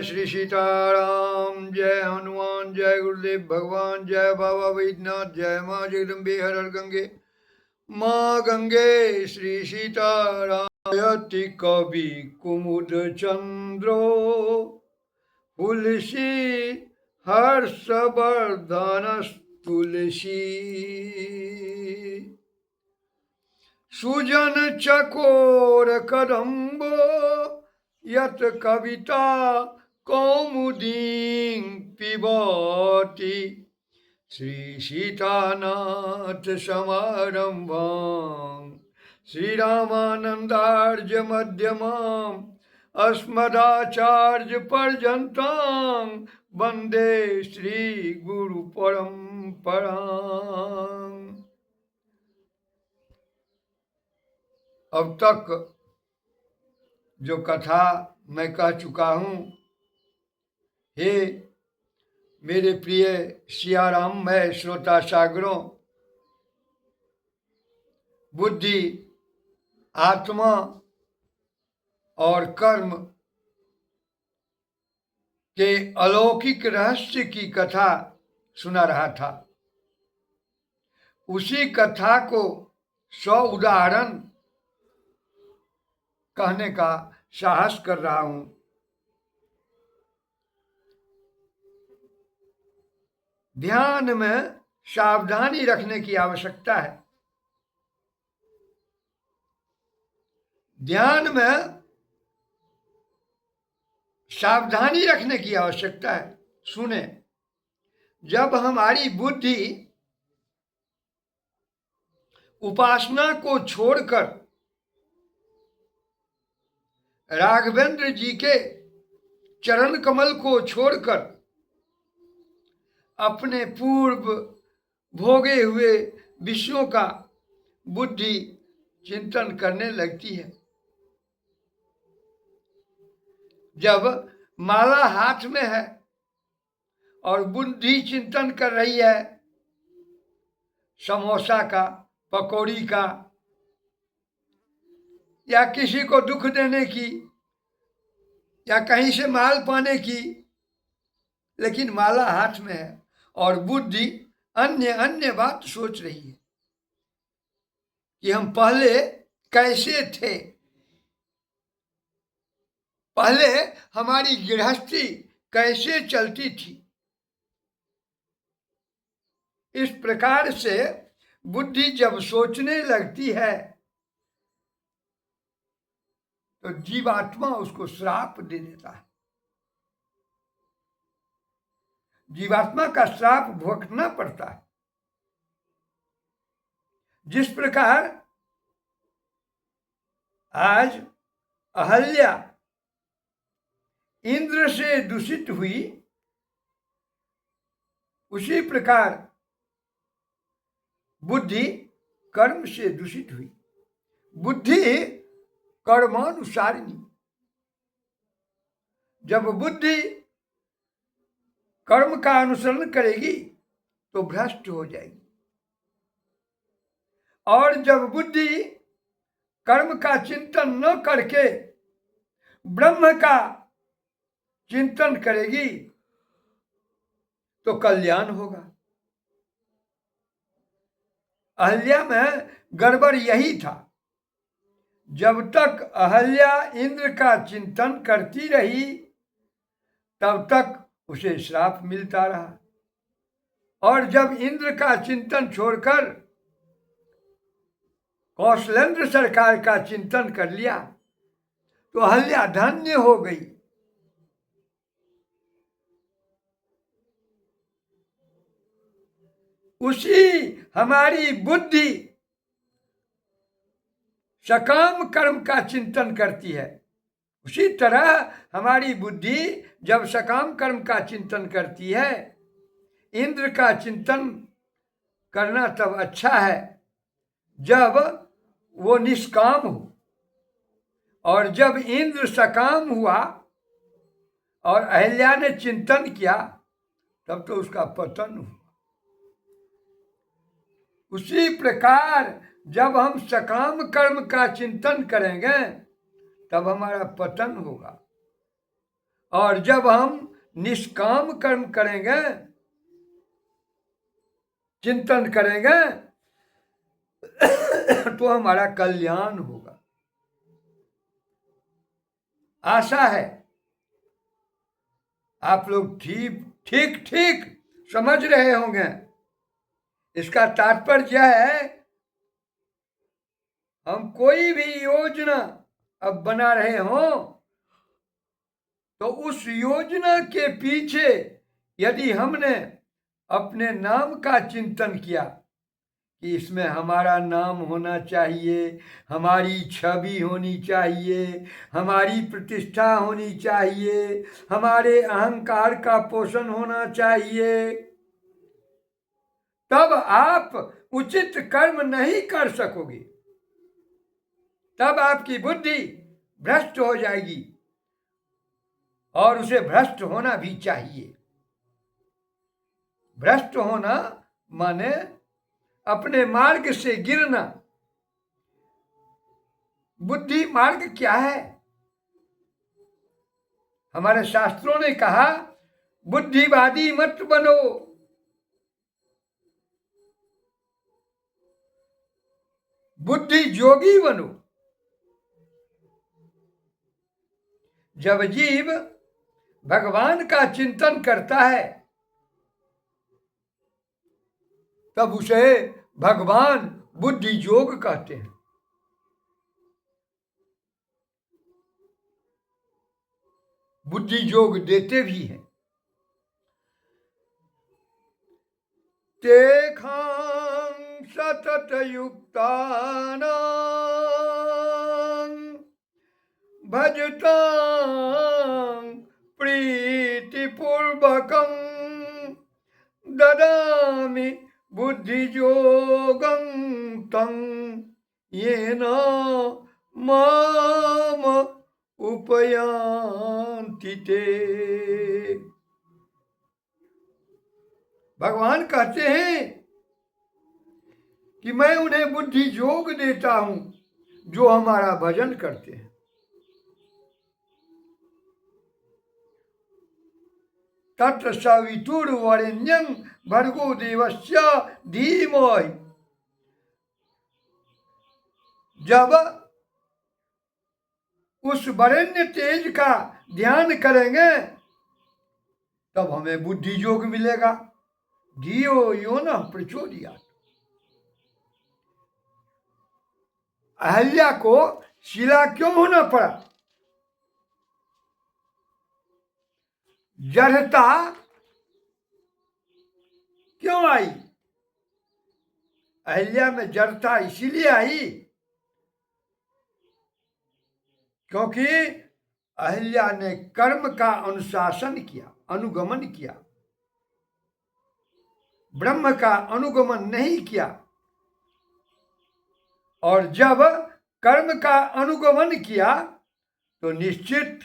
श्री सीताराम। जय हनुमान। जय गुरुदेव भगवान। जय बाबा वैद्यनाथ। जय माँ जगदम्बे हर हर गंगे। माँ गंगे श्री सीताराम। यति कवि कुमुद चंद्रो तुलसी हर्षवर्धन तुलसी सुजन चकोर कदम्बो यत कविता कौमुदीं पिबती श्री सीतानाथ समारंभां श्रीरामानंदार्य मध्यमाम् अस्मदाचार्य पर्यन्तां वंदे श्री गुरु परंपरां। अब तक जो कथा मैं कह चुका हूँ, हे मेरे प्रिय सियाराम मैं श्रोता सागरों, बुद्धि, आत्मा और कर्म के अलौकिक रहस्य की कथा सुना रहा था। उसी कथा को 100 उदाहरण कहने का साहस कर रहा हूं। ध्यान में सावधानी रखने की आवश्यकता है। ध्यान में सावधानी रखने की आवश्यकता है। सुने, जब हमारी बुद्धि उपासना को छोड़कर राघवेंद्र जी के चरण कमल को छोड़कर अपने पूर्व भोगे हुए विषयों का बुद्धि चिंतन करने लगती है, जब माला हाथ में है और बुद्धि चिंतन कर रही है समोसा का, पकौड़ी का, या किसी को दुख देने की, या कहीं से माल पाने की, लेकिन माला हाथ में है और बुद्धि अन्य अन्य बात सोच रही है कि हम पहले कैसे थे, पहले हमारी गृहस्थी कैसे चलती थी। इस प्रकार से बुद्धि जब सोचने लगती है तो जीवात्मा उसको श्राप दे देता है। जीवात्मा का श्राप भुगतना पड़ता है। जिस प्रकार आज अहल्या इंद्र से दूषित हुई, उसी प्रकार बुद्धि कर्म से दूषित हुई। बुद्धि कर्मानुसारिणी। जब बुद्धि कर्म का अनुसरण करेगी तो भ्रष्ट हो जाएगी, और जब बुद्धि कर्म का चिंतन न करके ब्रह्म का चिंतन करेगी तो कल्याण होगा। अहल्या में गड़बड़ यही था। जब तक अहल्या इंद्र का चिंतन करती रही तब तक उसे श्राप मिलता रहा, और जब इंद्र का चिंतन छोड़कर कौशलेंद्र सरकार का चिंतन कर लिया तो अहल्या धन्य हो गई। उसी हमारी बुद्धि सकाम कर्म का चिंतन करती है, उसी तरह हमारी बुद्धि जब सकाम कर्म का चिंतन करती है, इंद्र का चिंतन करना तब अच्छा है जब वो निष्काम हो, और जब इंद्र सकाम हुआ और अहल्या ने चिंतन किया तब तो उसका पतन हुआ। उसी प्रकार जब हम सकाम कर्म का चिंतन करेंगे तब हमारा पतन होगा, और जब हम निष्काम कर्म करेंगे, चिंतन करेंगे, तो हमारा कल्याण होगा। आशा है आप लोग ठीक ठीक ठीक समझ रहे होंगे। इसका तात्पर्य है, हम कोई भी योजना अब बना रहे हो तो उस योजना के पीछे यदि हमने अपने नाम का चिंतन किया कि इसमें हमारा नाम होना चाहिए, हमारी छवि होनी चाहिए, हमारी प्रतिष्ठा होनी चाहिए, हमारे अहंकार का पोषण होना चाहिए, तब आप उचित कर्म नहीं कर सकोगे। तब आपकी बुद्धि भ्रष्ट हो जाएगी और उसे भ्रष्ट होना भी चाहिए। भ्रष्ट होना माने अपने मार्ग से गिरना। बुद्धि मार्ग क्या है? हमारे शास्त्रों ने कहा, बुद्धिवादी मत बनो, बुद्धि जोगी बनो। जब जीव भगवान का चिंतन करता है तब उसे भगवान बुद्धि योग कहते हैं। बुद्धि योग देते भी हैं। तेखां सतत युक्तानां भजतां प्रीतिपूर्वकं ददामि बुद्धियोगं तं येन माम उपयान्ति ते। भगवान कहते हैं कि मैं उन्हें बुद्धि योग देता हूं जो हमारा भजन करते हैं। तत्र सवितुर्वरेण्यं भर्गो देवस्य धीमहि। जब उस वरेण्य तेज का ध्यान करेंगे तब हमें बुद्धि योग मिलेगा। धियो यो न प्रचोदयात्। अहल्या को शिला क्यों होना पड़ा? जड़ता क्यों आई? अहल्या में जड़ता इसीलिए आई क्योंकि अहल्या ने कर्म का अनुशासन किया, अनुगमन किया, ब्रह्म का अनुगमन नहीं किया। और जब कर्म का अनुगमन किया तो निश्चित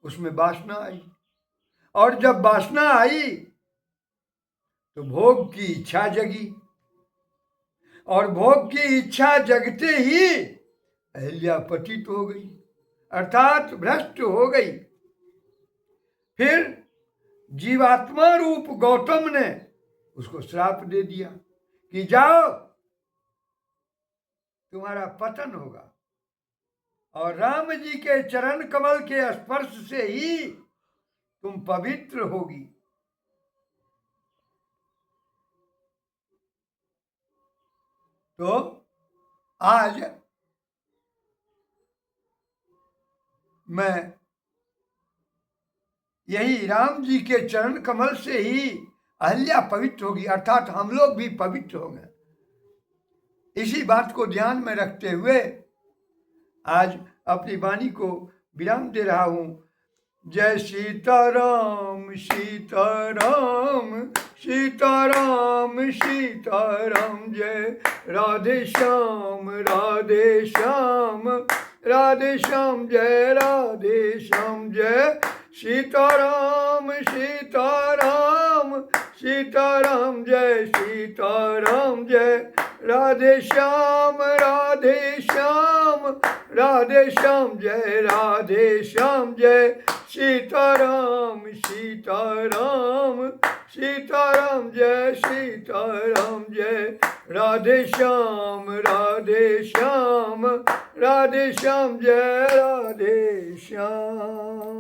उसमें वासना आई, और जब वासना आई तो भोग की इच्छा जगी, और भोग की इच्छा जगते ही अहल्या पतित हो गई, अर्थात भ्रष्ट हो गई। फिर जीवात्मा रूप गौतम ने उसको श्राप दे दिया कि जाओ, तुम्हारा पतन होगा, और राम जी के चरण कमल के स्पर्श से ही तुम पवित्र होगी। तो आज मैं यही राम जी के चरण कमल से ही अहल्या पवित्र होगी, अर्थात हम लोग भी पवित्र होंगे। इसी बात को ध्यान में रखते हुए आज अपनी वाणी को विराम दे रहा हूं। जय सीताराम सीताराम सीताराम सीताराम, जय राधे श्याम राधे श्याम राधे श्याम, जय राधे श्याम, जय सीताराम सीताराम सीताराम, जय सीताराम, जय राधे श्याम राधे श्याम राधे श्याम, जय राधे श्याम, जय सीताराम सीताराम सीताराम जय सीताराम जय राधे श्याम राधे श्याम राधे श्याम जय राधे श्याम।